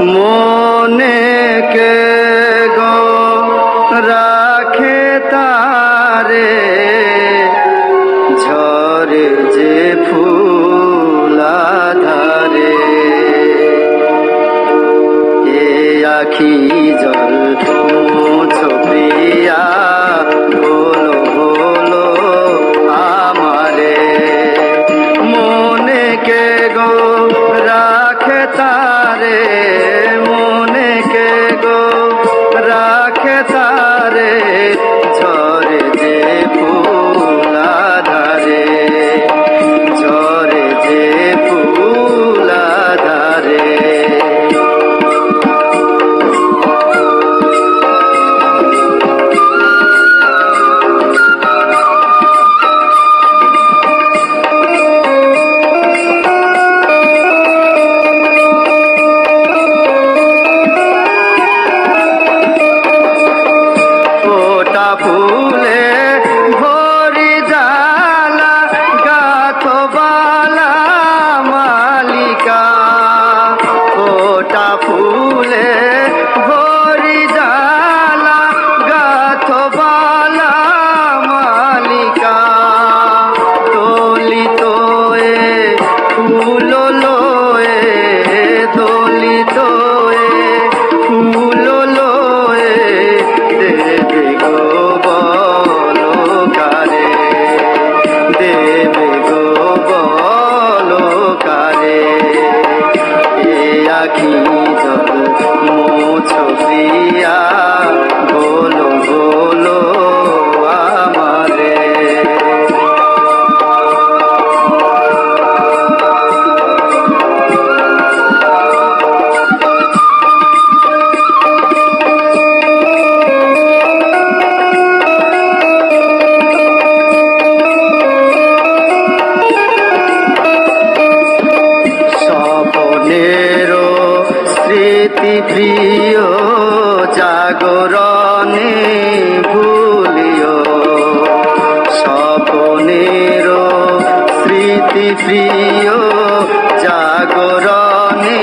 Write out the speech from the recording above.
মনে কে গো রাখে তারে ঝরে যে ফুলাধারে এ আখি জল মুছো প্রিয়া বলো বলো আমারে মনে কে গো রাখে তারে মনে কে গো রাখে তারে ঝরে যে ফুলাধারে ঝরে যে ফুলাধারে ফুলে ভরি জালা গাথো বালা মালিকা ওটা ফুলে ভরি জালা গাথো বালা মালিকা দলিত এ ফুল লোয়ে দলিত এ ফুল লোয়ে দেবে গো বলো কারে দেবে গো বলো কারে এ আখি জল মুছো প্রিয়া বলো বলো আমারে স্মৃতি প্রিয় জাগরণে ভুলিও স্বপনেরও স্মৃতি প্রিয় জাগরণে